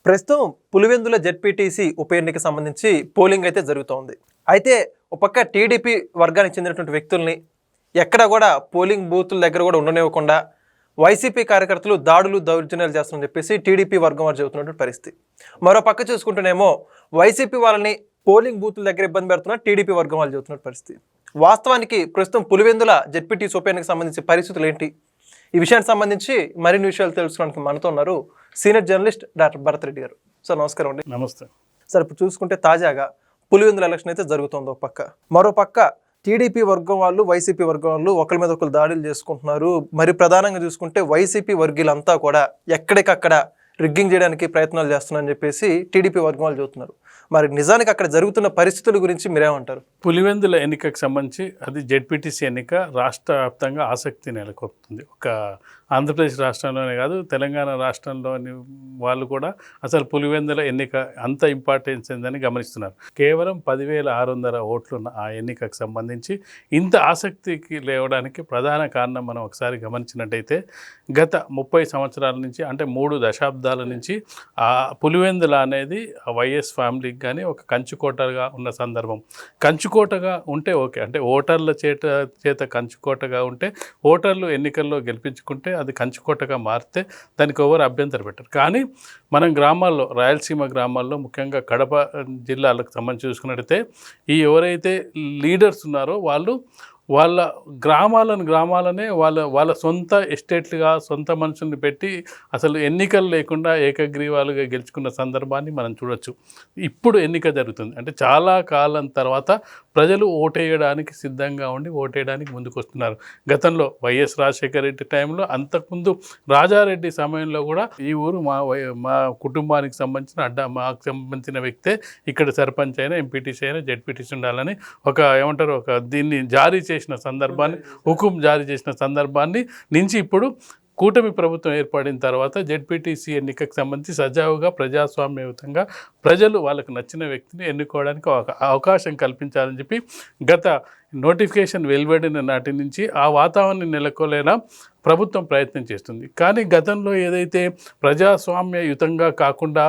ప్రస్తుతం పులివెందుల జెడ్పీటీసీ ఉప ఎన్నిక సంబంధించి పోలింగ్ అయితే జరుగుతోంది. అయితే ఒక పక్క టీడీపీ వర్గానికి చెందినటువంటి వ్యక్తుల్ని ఎక్కడ కూడా పోలింగ్ బూతుల దగ్గర కూడా ఉండనివ్వకుండా వైసీపీ కార్యకర్తలు దాడులు దౌర్జన్యాలు చేస్తామని చెప్పేసి టీడీపీ వర్గం వారు చెబుతున్నటువంటి పరిస్థితి. మరో పక్క చూసుకుంటేనేమో వైసీపీ వాళ్ళని పోలింగ్ బూతుల దగ్గర ఇబ్బంది పెడుతున్న టీడీపీ వర్గం వాళ్ళు చెబుతున్న పరిస్థితి. వాస్తవానికి ప్రస్తుతం పులివెందుల జెడ్పీటీసీ ఉప ఎన్నికకు సంబంధించి పరిస్థితులు ఏంటి, ఈ విషయానికి సంబంధించి మరిన్ని విషయాలు తెలుసుకోవడానికి మనతో ఉన్నారు senior journalist doctor Bharat Reddy గారు. సార్ నమస్కారం అండి. నమస్తే సార్, ఇప్పుడు చూసుకుంటే తాజాగా పులివెందుల ఎలక్షన్ అయితే జరుగుతుంది ఒక పక్క. మరో పక్క టీడీపీ వర్గం వాళ్ళు వైసీపీ వర్గం వాళ్ళు ఒకరి మీద ఒకరు దాడులు చేసుకుంటున్నారు. మరి ప్రధానంగా చూసుకుంటే వైసీపీ వర్గీయులంతా కూడా ఎక్కడికక్కడ రిగ్గింగ్ చేయడానికి ప్రయత్నాలు చేస్తున్నారని చెప్పేసి టీడీపీ వర్గం వాళ్ళు చెబుతున్నారు. మరి నిజానికి అక్కడ జరుగుతున్న పరిస్థితుల గురించి మీరేమంటారు? పులివెందుల ఎన్నికకు సంబంధించి అది జెడ్పీటీసీ ఎన్నిక రాష్ట్ర వ్యాప్తంగా ఆసక్తి నెలకొల్పుతుంది. ఒక ఆంధ్రప్రదేశ్ రాష్ట్రంలోనే కాదు, తెలంగాణ రాష్ట్రంలోని వాళ్ళు కూడా అసలు పులివెందుల ఎన్నిక అంత ఇంపార్టెన్స్ ఏందని గమనిస్తున్నారు. కేవలం 10,600 ఓట్లున్న ఆ ఎన్నికకు సంబంధించి ఇంత ఆసక్తికి లేవడానికి ప్రధాన కారణం మనం ఒకసారి గమనించినట్టయితే గత 30 సంవత్సరాల నుంచి, అంటే 3 దశాబ్దాల నుంచి ఆ పులివెందుల అనేది వైఎస్ ఫ్యామిలీకి కానీ ఒక కంచుకోటగా ఉన్న సందర్భం. కంచుకోటగా ఉంటే ఓకే, అంటే ఓటర్ల చేత కంచుకోటగా ఉంటే, ఓటర్లు ఎన్నికల్లో గెలిపించుకుంటే అది కంచుకోటగా మారితే దానికి ఎవరు అభ్యంతరం పెట్టారు. కానీ మనం గ్రామాల్లో, రాయలసీమ గ్రామాల్లో, ముఖ్యంగా కడప జిల్లాలకు సంబంధించి చూసుకున్నట్టయితే ఈ ఎవరైతే లీడర్స్ ఉన్నారో వాళ్ళు వాళ్ళ గ్రామాలనే వాళ్ళ సొంత ఎస్టేట్లుగా, సొంత మనుషుల్ని పెట్టి అసలు ఎన్నికలు లేకుండా ఏకగ్రీవాలుగా గెలుచుకున్న సందర్భాన్ని మనం చూడొచ్చు. ఇప్పుడు ఎన్నిక జరుగుతుంది అంటే చాలా కాలం తర్వాత ప్రజలు ఓటేయడానికి సిద్ధంగా ఉండి ఓటేయడానికి ముందుకు వస్తున్నారు. గతంలో వైఎస్ రాజశేఖర రెడ్డి టైంలో, అంతకుముందు రాజారెడ్డి సమయంలో కూడా ఈ ఊరు మా కుటుంబానికి సంబంధించిన మాకు సంబంధించిన వ్యక్తే ఇక్కడ సర్పంచ్ అయినా, ఎంపీటీసీ అయినా, జెడ్పీటీసీ ఉండాలని ఒక దీన్ని జారీ చేసిన సందర్భాన్ని, హుకుం జారీ చేసిన సందర్భాన్ని నుంచి ఇప్పుడు కూటమి ప్రభుత్వం ఏర్పడిన తర్వాత జెడ్పీటీసీ ఎన్నికకు సంబంధించి సజావుగా ప్రజాస్వామ్యయుతంగా ప్రజలు వాళ్ళకు నచ్చిన వ్యక్తిని ఎన్నుకోవడానికి అవకాశం కల్పించాలని చెప్పి గత నోటిఫికేషన్ వెలువడిన నాటి నుంచి ఆ వాతావరణం నెలకొలేలా ప్రభుత్వం ప్రయత్నం చేస్తుంది. కానీ గతంలో ఏదైతే ప్రజాస్వామ్యయుతంగా కాకుండా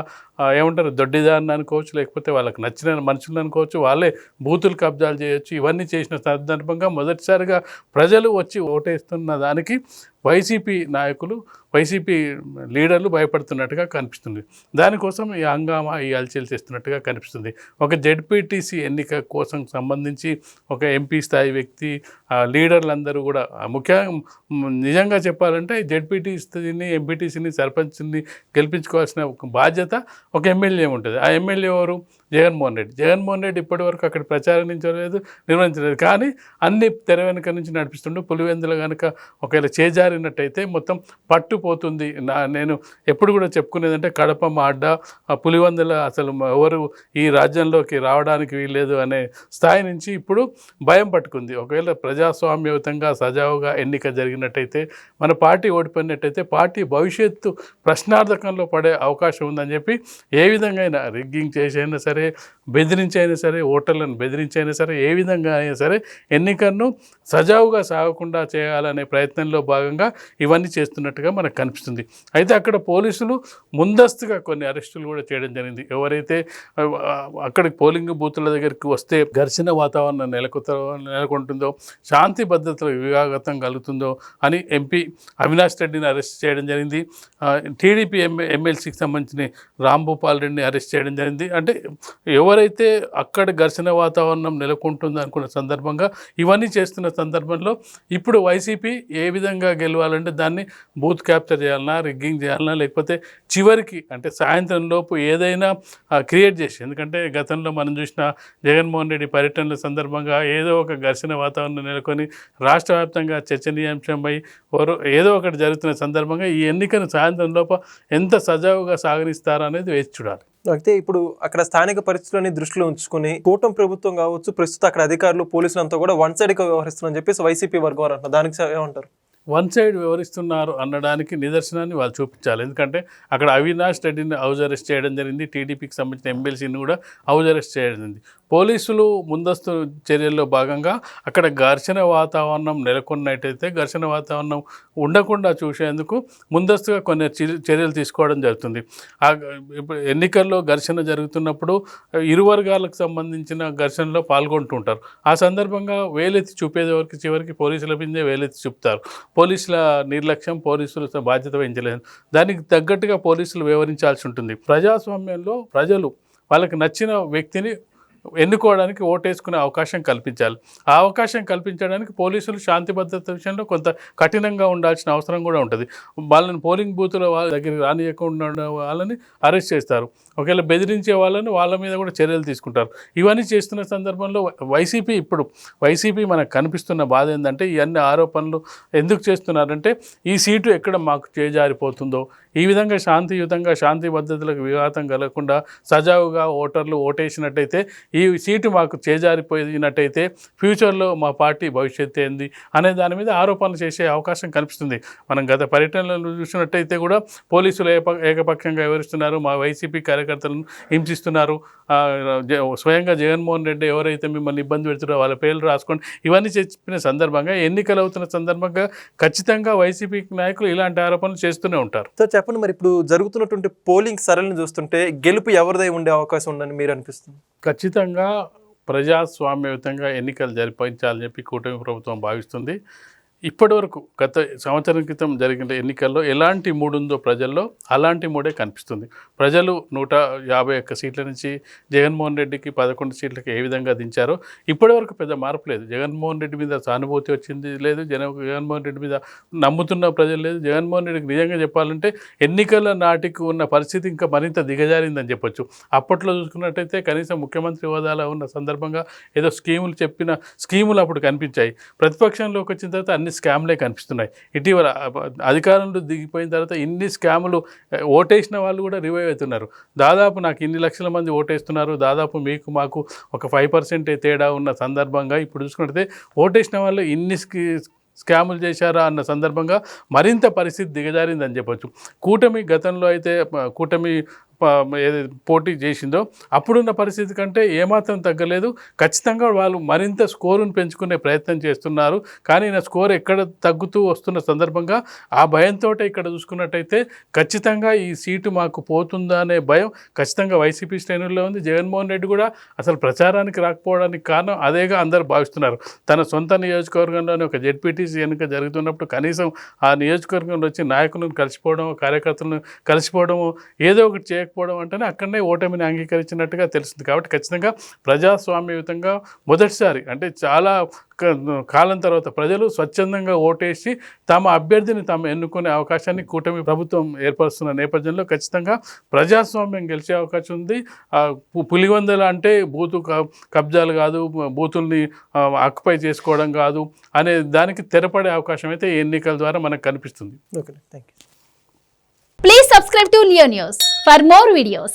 దొడ్డిదాన్ని అనుకోవచ్చు, లేకపోతే వాళ్ళకి నచ్చిన మనుషులు అనుకోవచ్చు, వాళ్ళే బూతులు కబ్జాలు చేయొచ్చు, ఇవన్నీ చేసిన సందర్భంగా మొదటిసారిగా ప్రజలు వచ్చి ఓటేస్తున్న దానికి వైసీపీ నాయకులు, వైసీపీ లీడర్లు భయపడుతున్నట్టుగా కనిపిస్తుంది. దానికోసం ఈ హంగామా, ఈ అల్చల్ చేస్తున్నట్టుగా కనిపిస్తుంది. ఒక జెడ్పీటీసీ ఎన్నిక కోసం సంబంధించి ఒక ఎంపీ స్థాయి వ్యక్తి, లీడర్లందరూ కూడా నిజంగా చెప్పాలంటే జెడ్పీటీసీని, ఎంపీటీసీని, సర్పంచ్ని గెలిపించుకోవాల్సిన ఒక బాధ్యత ఒక ఎమ్మెల్యే ఉంటుంది. ఆ ఎమ్మెల్యే ఎవరు? జగన్మోహన్ రెడ్డి ఇప్పటివరకు అక్కడ ప్రచారించలేదు, నిర్వహించలేదు. కానీ అన్ని తెర వెనుక నుంచి నడిపిస్తుండే. పులివెందులు కనుక ఒకవేళ చేజారినట్టయితే మొత్తం పట్టుపోతుంది. నేను ఎప్పుడు కూడా చెప్పుకునేదంటే కడప మా అడ్డ, పులివెందుల అసలు ఎవరు ఈ రాజ్యంలోకి రావడానికి వీల్లేదు అనే స్థాయి నుంచి ఇప్పుడు భయం పట్టుకుంది. ఒకవేళ ప్రజాస్వామ్యయుతంగా సజావుగా ఎన్నిక జరిగినట్టయితే, మన పార్టీ ఓడిపోయినట్టయితే పార్టీ భవిష్యత్తు ప్రశ్నార్థకంలో పడే అవకాశం ఉందని చెప్పి ఏ విధంగా అయినా రిగ్గింగ్ చేసైనా సరే, బెదిరించైనా సరే, ఓటర్లను బెదిరించైనా సరే, ఏ విధంగా అయినా సరే ఎన్నికలను సజావుగా సాగకుండా చేయాలనే ప్రయత్నంలో భాగంగా ఇవన్నీ చేస్తున్నట్టుగా మనకు కనిపిస్తుంది. అయితే అక్కడ పోలీసులు ముందస్తుగా కొన్ని అరెస్టులు కూడా చేయడం జరిగింది. ఎవరైతే అక్కడికి పోలింగ్ బూతుల దగ్గరికి వస్తే ఘర్షణ వాతావరణం నెలకొంటుందో, శాంతి భద్రతల వివాగతం కలుగుతుందో అని ఎంపీ అవినాష్ రెడ్డిని అరెస్ట్ చేయడం జరిగింది. టీడీపీ ఎమ్మెల్సీకి సంబంధించిన రాంభూపాల్ రెడ్డిని అరెస్ట్ చేయడం జరిగింది. అంటే ఎవరైతే అక్కడ ఘర్షణ వాతావరణం నెలకొంటుంది అనుకున్న సందర్భంగా ఇవన్నీ చేస్తున్న సందర్భంలో ఇప్పుడు వైసీపీ ఏ విధంగా గెలవాలంటే దాన్ని బూత్ క్యాప్చర్ చేయాలన్నా, రిగ్గింగ్ చేయాలన్నా, లేకపోతే చివరికి అంటే సాయంత్రం లోపు ఏదైనా క్రియేట్ చేసి, ఎందుకంటే గతంలో మనం చూసిన జగన్మోహన్ రెడ్డి పర్యటనల సందర్భంగా ఏదో ఒక ఘర్షణ వాతావరణం నెలకొని రాష్ట్ర వ్యాప్తంగా చర్చనీయాంశంపై ఏదో ఒకటి జరుగుతున్న సందర్భంగా ఈ ఎన్నికను సాయంత్రం లోపు ఎంత సజావుగా సాగనిస్తారా అనేది వేచి చూడాలి. అయితే ఇప్పుడు అక్కడ స్థానిక పరిస్థితులని దృష్టిలో ఉంచుకొని కూటమి ప్రభుత్వం కావచ్చు, ప్రస్తుతం అక్కడ అధికారులు, పోలీసులు అంతా కూడా వన్ సైడ్గా వ్యవహరిస్తున్నారని చెప్పేసి వైసీపీ వర్గం అంటారు. దానికి ఏమంటారు? వన్ సైడ్ వివరిస్తున్నారు అనడానికి నిదర్శనాన్ని వాళ్ళు చూపించాలి. ఎందుకంటే అక్కడ అవినాష్ రెడ్డిని హౌస్ అరెస్ట్ చేయడం జరిగింది, టీడీపీకి సంబంధించిన ఎమ్మెల్సీని కూడా హౌస్ అరెస్ట్ చేయడం జరిగింది. పోలీసులు ముందస్తు చర్యల్లో భాగంగా అక్కడ ఘర్షణ వాతావరణం నెలకొన్నట్టయితే ఘర్షణ వాతావరణం ఉండకుండా చూసేందుకు ముందస్తుగా కొన్ని చర్యలు తీసుకోవడం జరుగుతుంది. ఇప్పుడు ఎన్నికల్లో ఘర్షణ జరుగుతున్నప్పుడు ఇరు వర్గాలకు సంబంధించిన ఘర్షణలో పాల్గొంటుంటారు. ఆ సందర్భంగా వేలెత్తి చూపేది వరకు చివరికి పోలీసుల మీదే వేలెత్తి చూపుతారు. పోలీసుల నిర్లక్ష్యం, పోలీసులు బాధ్యత వహించలేదు. దానికి తగ్గట్టుగా పోలీసులు వివరించాల్సి ఉంటుంది. ప్రజాస్వామ్యంలో ప్రజలు వాళ్ళకి నచ్చిన వ్యక్తిని ఎన్నుకోవడానికి ఓటేసుకునే అవకాశం కల్పించాలి. ఆ అవకాశం కల్పించడానికి పోలీసులు శాంతి భద్రత విషయంలో కొంత కఠినంగా ఉండాల్సిన అవసరం కూడా ఉంటుంది. వాళ్ళని పోలింగ్ బూతుల వాళ్ళ దగ్గరికి రానియకుండా వాళ్ళని అరెస్ట్ చేస్తారు. ఒకవేళ బెదిరించే వాళ్ళని వాళ్ళ మీద కూడా చర్యలు తీసుకుంటారు. ఇవన్నీ చేస్తున్న సందర్భంలో వైసీపీ మనకు కనిపిస్తున్న బాధ ఏంటంటే ఈ అన్ని ఆరోపణలు ఎందుకు చేస్తున్నారంటే ఈ సీటు ఎక్కడ మాకు చేజారిపోతుందో, ఈ విధంగా శాంతియుతంగా శాంతి భద్రతలకు విఘాతం కలగకుండా సజావుగా ఓటర్లు ఓటేసినట్టయితే ఈ సీటు మాకు చేజారిపోయినట్టయితే ఫ్యూచర్లో మా పార్టీ భవిష్యత్తు ఏంది అనే దాని మీద ఆరోపణలు చేసే అవకాశం కనిపిస్తుంది. మనం గత పర్యటనలు చూసినట్టయితే కూడా పోలీసులు ఏకపక్షంగా వివరిస్తున్నారు, మా వైసీపీ కార్యకర్తలను హింసిస్తున్నారు, స్వయంగా జగన్మోహన్ రెడ్డి ఎవరైతే మిమ్మల్ని ఇబ్బంది పెడుతున్నారో వాళ్ళ పేర్లు రాసుకోండి, ఇవన్నీ చెప్పిన సందర్భంగా ఎన్నికలు అవుతున్న సందర్భంగా ఖచ్చితంగా వైసీపీ నాయకులు ఇలాంటి ఆరోపణలు చేస్తూనే ఉంటారు. సో చెప్పండి, మరి ఇప్పుడు జరుగుతున్నటువంటి పోలింగ్ సరళిని చూస్తుంటే గెలుపు ఎవరిదై ఉండే అవకాశం ఉందని మీరు అనిపిస్తుంది? ఖచ్చితంగా ప్రజాస్వామ్యయుతంగా ఎన్నికలు జరిపించాలని చెప్పి కూటమి ప్రభుత్వం భావిస్తుంది. ఇప్పటివరకు గత సంవత్సరం క్రితం జరిగిన ఎన్నికల్లో ఎలాంటి మూడు ఉందో ప్రజల్లో అలాంటి మూడే కనిపిస్తుంది. ప్రజలు 151 సీట్ల నుంచి జగన్మోహన్ రెడ్డికి 11 సీట్లకి ఏ విధంగా దించారో ఇప్పటివరకు పెద్ద మార్పు లేదు. జగన్మోహన్ రెడ్డి మీద సానుభూతి వచ్చింది లేదు, జగన్మోహన్ రెడ్డి మీద నమ్ముతున్న ప్రజలు లేదు. జగన్మోహన్ రెడ్డికి నిజంగా చెప్పాలంటే ఎన్నికల నాటికి ఉన్న పరిస్థితి ఇంకా మరింత దిగజారిందని చెప్పొచ్చు. అప్పట్లో చూసుకున్నట్టయితే కనీసం ముఖ్యమంత్రి హోదాలో ఉన్న సందర్భంగా ఏదో స్కీములు అప్పుడు కనిపించాయి. ప్రతిపక్షంలోకి వచ్చిన తర్వాత అన్ని స్కామ్లే కనిపిస్తున్నాయి. ఇటీవల అధికారంలో దిగిపోయిన తర్వాత ఇన్ని స్కాములు, ఓటేసిన వాళ్ళు కూడా రివైవ్ అవుతున్నారు. దాదాపు నాకు ఇన్ని లక్షల మంది ఓటేస్తున్నారు, దాదాపు మీకు మాకు ఒక 5% తేడా ఉన్న సందర్భంగా ఇప్పుడు చూసుకుంటే ఓటేసిన వాళ్ళు ఇన్ని స్కాములు చేశారా అన్న సందర్భంగా మరింత పరిస్థితి దిగజారిందని చెప్పొచ్చు. గతంలో అయితే కూటమి పోటీ చేసిందో అప్పుడున్న పరిస్థితి కంటే ఏమాత్రం తగ్గలేదు. ఖచ్చితంగా వాళ్ళు మరింత స్కోరును పెంచుకునే ప్రయత్నం చేస్తున్నారు. కానీ నా స్కోర్ ఎక్కడ తగ్గుతూ వస్తున్న సందర్భంగా ఆ భయంతో ఇక్కడ చూసుకున్నట్టయితే ఖచ్చితంగా ఈ సీటు మాకు పోతుందా అనే భయం ఖచ్చితంగా వైసీపీ శ్రేణుల్లో ఉంది. జగన్మోహన్ రెడ్డి కూడా అసలు ప్రచారానికి రాకపోవడానికి కారణం అదేగా అందరూ భావిస్తున్నారు. తన సొంత నియోజకవర్గంలోనే ఒక జెడ్పీటీసీ ఎన్నిక జరుగుతున్నప్పుడు కనీసం ఆ నియోజకవర్గంలో వచ్చి నాయకులను కలిసిపోవడం, కార్యకర్తలను కలిసిపోవడం, ఏదో ఒకటి చేయకపోవడం అంటేనే అక్కడనే ఓటమిని అంగీకరించినట్టుగా తెలుస్తుంది. కాబట్టి ఖచ్చితంగా ప్రజాస్వామ్యయుతంగా మొదటిసారి అంటే చాలా కాలం తర్వాత ప్రజలు స్వచ్ఛందంగా ఓటేసి తమ అభ్యర్థిని తాము ఎన్నుకునే అవకాశాన్ని కూటమి ప్రభుత్వం ఏర్పరుస్తున్న నేపథ్యంలో ఖచ్చితంగా ప్రజాస్వామ్యం గెలిచే అవకాశం ఉంది. పులివెందుల అంటే బూతు కబ్జాలు కాదు, బూతుల్ని ఆక్యుపై చేసుకోవడం కాదు అనే దానికి తెరపడే అవకాశం అయితే ఈ ఎన్నికల ద్వారా మనకు కనిపిస్తుంది. Okay, thank you. Please subscribe to Leo News for more videos.